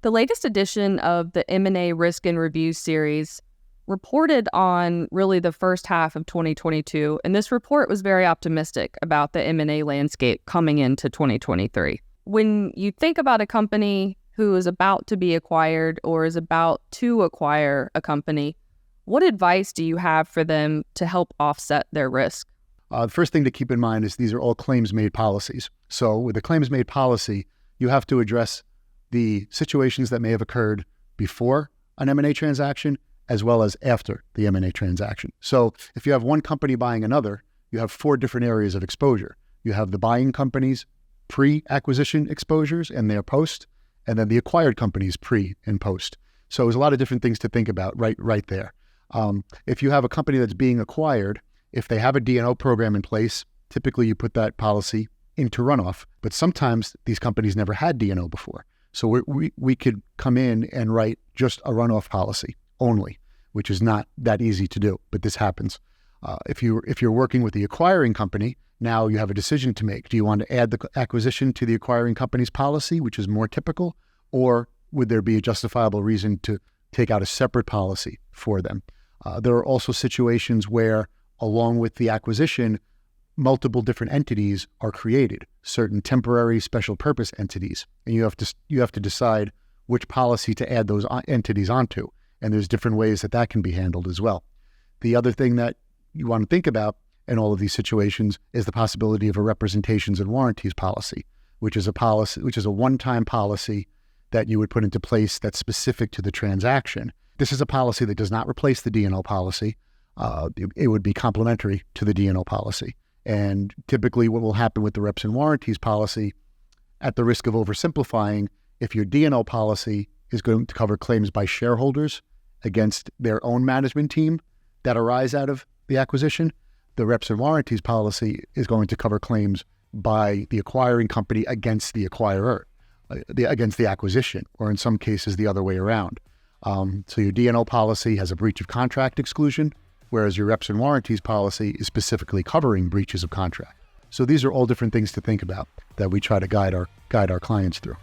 The latest edition of the M&A Risk and Review series reported on really the first half of 2022, and this report was very optimistic about the M&A landscape coming into 2023. When you think about a company who is about to be acquired or is about to acquire a company, what advice do you have for them to help offset their risk? The first thing to keep in mind is these are all claims-made policies. So with a claims-made policy, you have to address the situations that may have occurred before an M&A transaction as well as after the M&A transaction. So if you have one company buying another, you have 4 different areas of exposure. You have the buying company's pre-acquisition exposures and their post, and then the acquired company's pre and post. So there's a lot of different things to think about right there. If you have a company that's being acquired, if they have a D&O program in place, typically you put that policy into runoff. But sometimes these companies never had D&O before. So we could come in and write just a runoff policy only, which is not that easy to do, but this happens. If you're working with the acquiring company, now you have a decision to make. Do you want to add the acquisition to the acquiring company's policy, which is more typical, or would there be a justifiable reason to take out a separate policy for them? There are also situations where, along with the acquisition, multiple different entities are created, certain temporary special purpose entities, and you have to decide which policy to add those entities onto. And there's different ways that can be handled as well. The other thing that you want to think about in all of these situations is the possibility of a representations and warranties policy, which is a one-time policy that you would put into place that's specific to the transaction. This is a policy that does not replace the D&O policy. It would be complementary to the D&O policy. And typically what will happen with the reps and warranties policy, at the risk of oversimplifying, if your D&O policy is going to cover claims by shareholders against their own management team that arise out of the acquisition, the reps and warranties policy is going to cover claims by the acquiring company against the acquirer, against the acquisition, or in some cases the other way around. So your D&O policy has a breach of contract exclusion, whereas your reps and warranties policy is specifically covering breaches of contract. So these are all different things to think about that we try to guide our clients through.